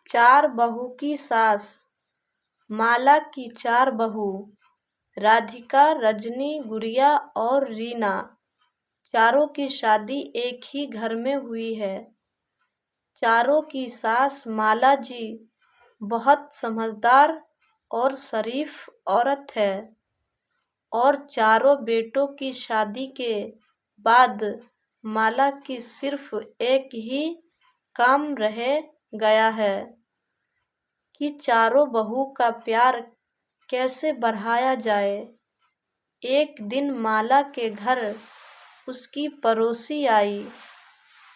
चार बहू की सास। माला की चार बहू, राधिका, रजनी, गुड़िया और रीना, चारों की शादी एक ही घर में हुई है। चारों की सास माला जी बहुत समझदार और शरीफ औरत है और चारों बेटों की शादी के बाद माला की सिर्फ एक ही काम रह गया है कि चारों बहू का प्यार कैसे बढ़ाया जाए। एक दिन माला के घर उसकी पड़ोसी आई।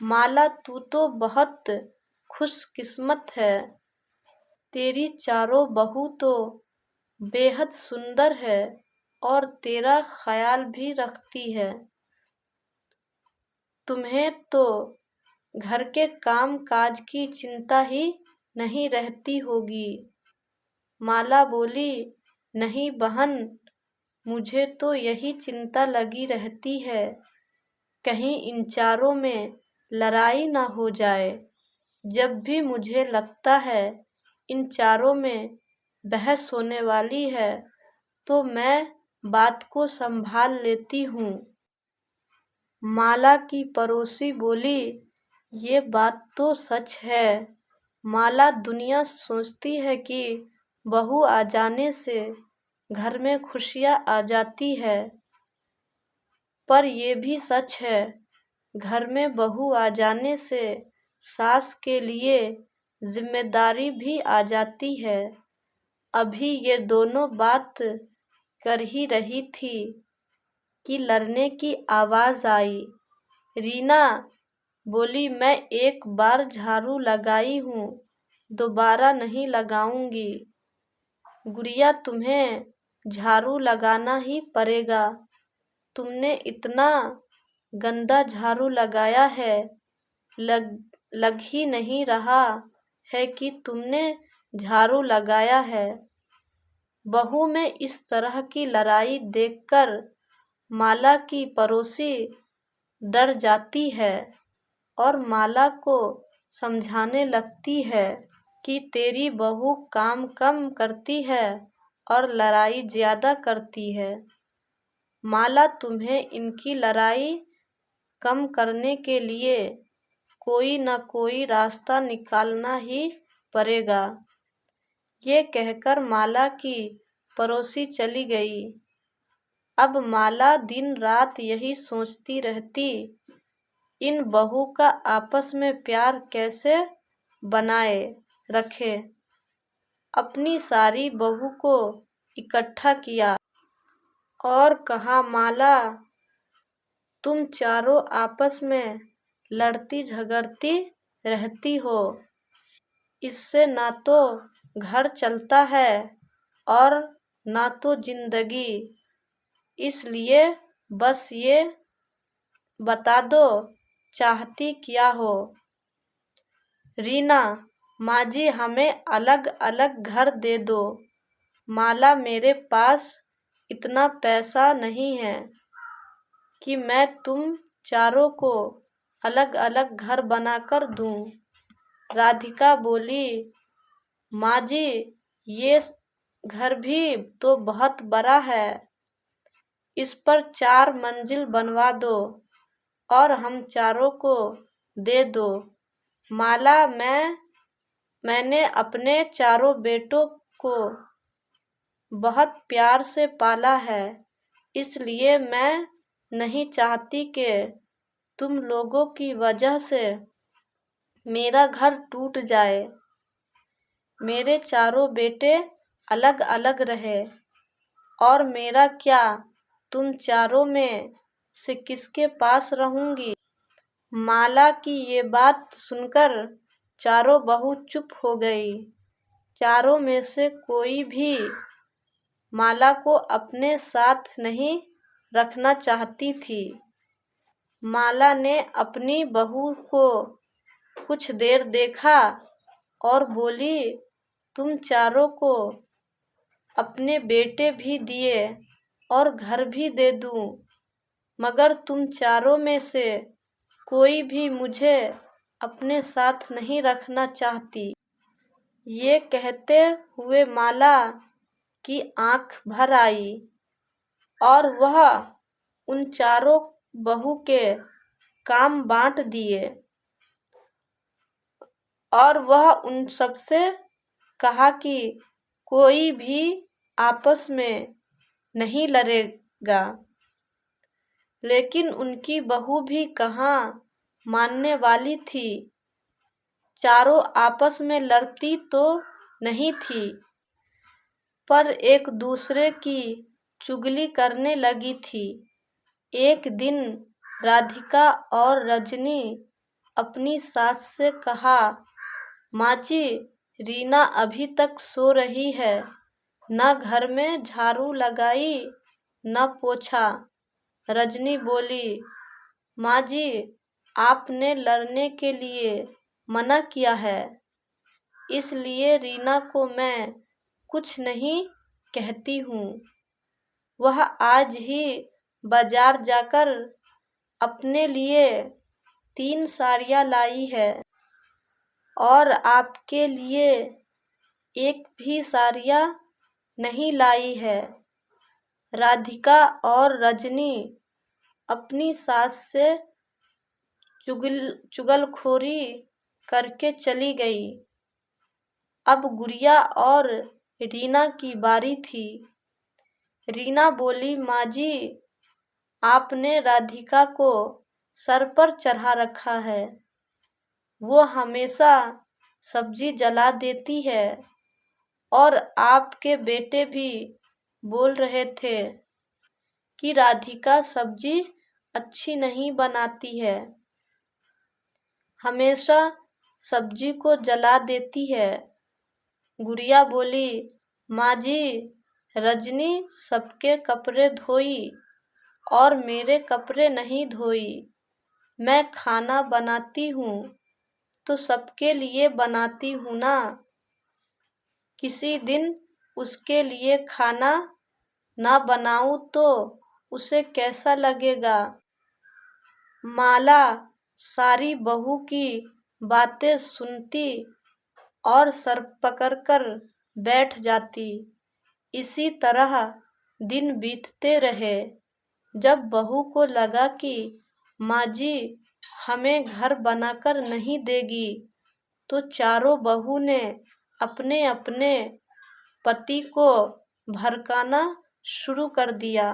माला, तू तो बहुत खुशकिस्मत है, तेरी चारों बहू तो बेहद सुंदर है और तेरा ख्याल भी रखती है। तुम्हें तो घर के काम काज की चिंता ही नहीं रहती होगी। माला बोली, नहीं बहन, मुझे तो यही चिंता लगी रहती है, कहीं इन चारों में लड़ाई ना हो जाए। जब भी मुझे लगता है इन चारों में बहस होने वाली है तो मैं बात को संभाल लेती हूँ। माला की पड़ोसी बोली, ये बात तो सच है। माला, दुनिया सोचती है कि बहू आ जाने से घर में खुशियाँ आ जाती है, पर ये भी सच है, घर में बहू आ जाने से सास के लिए जिम्मेदारी भी आ जाती है। अभी ये दोनों बात कर ही रही थी कि लड़ने की आवाज़ आई। रीना बोली, मैं एक बार झाड़ू लगाई हूँ, दोबारा नहीं लगाऊंगी। गुड़िया, तुम्हें झाड़ू लगाना ही पड़ेगा, तुमने इतना गंदा झाड़ू लगाया है, लग ही नहीं रहा है कि तुमने झाड़ू लगाया है। बहू में इस तरह की लड़ाई देखकर माला की पड़ोसी डर जाती है और माला को समझाने लगती है कि तेरी बहू काम कम करती है और लड़ाई ज़्यादा करती है। माला, तुम्हें इनकी लड़ाई कम करने के लिए कोई न कोई रास्ता निकालना ही पड़ेगा। ये कहकर माला की पड़ोसी चली गई। अब माला दिन रात यही सोचती रहती, इन बहू का आपस में प्यार कैसे बनाए रखे। अपनी सारी बहू को इकट्ठा किया और कहा, माला, तुम चारों आपस में लड़ती झगड़ती रहती हो, इससे ना तो घर चलता है और ना तो जिंदगी। इसलिए बस ये बता दो, चाहती क्या हो। रीना, माँ जी, हमें अलग अलग घर दे दो। माला, मेरे पास इतना पैसा नहीं है कि मैं तुम चारों को अलग अलग घर बनाकर दूं। राधिका बोली, माँ जी, ये घर भी तो बहुत बड़ा है, इस पर 4 मंजिल बनवा दो और हम चारों को दे दो। माला, मैंने अपने चारों बेटों को बहुत प्यार से पाला है, इसलिए मैं नहीं चाहती कि तुम लोगों की वजह से मेरा घर टूट जाए। मेरे चारों बेटे अलग अलग रहे और मेरा क्या, तुम चारों में से किसके पास रहूंगी। माला की ये बात सुनकर चारों बहू चुप हो गई। चारों में से कोई भी माला को अपने साथ नहीं रखना चाहती थी। माला ने अपनी बहू को कुछ देर देखा और बोली, तुम चारों को अपने बेटे भी दिए और घर भी दे दूं, मगर तुम चारों में से कोई भी मुझे अपने साथ नहीं रखना चाहती। ये कहते हुए माला की आंख भर आई और वह उन चारों बहू के काम बांट दिए और वह उन सबसे कहा कि कोई भी आपस में नहीं लड़ेगा। लेकिन उनकी बहू भी कहाँ मानने वाली थी। चारों आपस में लड़ती तो नहीं थी, पर एक दूसरे की चुगली करने लगी थी। एक दिन राधिका और रजनी अपनी सास से कहा, माँ जी, रीना अभी तक सो रही है, न घर में झाड़ू लगाई न पोछा। रजनी बोली, माँ जी, आपने लड़ने के लिए मना किया है, इसलिए रीना को मैं कुछ नहीं कहती हूँ। वह आज ही बाजार जाकर अपने लिए 3 साड़ियाँ लाई है और आपके लिए एक भी साड़ियाँ नहीं लाई है। राधिका और रजनी अपनी सास से चुगलखोरी करके चली गई। अब गुड़िया और रीना की बारी थी। रीना बोली, माँ जी, आपने राधिका को सर पर चढ़ा रखा है। वो हमेशा सब्जी जला देती है और आपके बेटे भी बोल रहे थे कि राधिका सब्जी अच्छी नहीं बनाती है, हमेशा सब्जी को जला देती है। गुड़िया बोली, माँ जी, रजनी सबके कपड़े धोई और मेरे कपड़े नहीं धोई। मैं खाना बनाती हूँ तो सबके लिए बनाती हूँ ना। किसी दिन उसके लिए खाना ना बनाऊँ तो उसे कैसा लगेगा। माला सारी बहू की बातें सुनती और सर पकड़कर बैठ जाती। इसी तरह दिन बीतते रहे। जब बहू को लगा कि माँ जी हमें घर बनाकर नहीं देगी, तो चारों बहू ने अपने अपने पति को भड़काना शुरू कर दिया।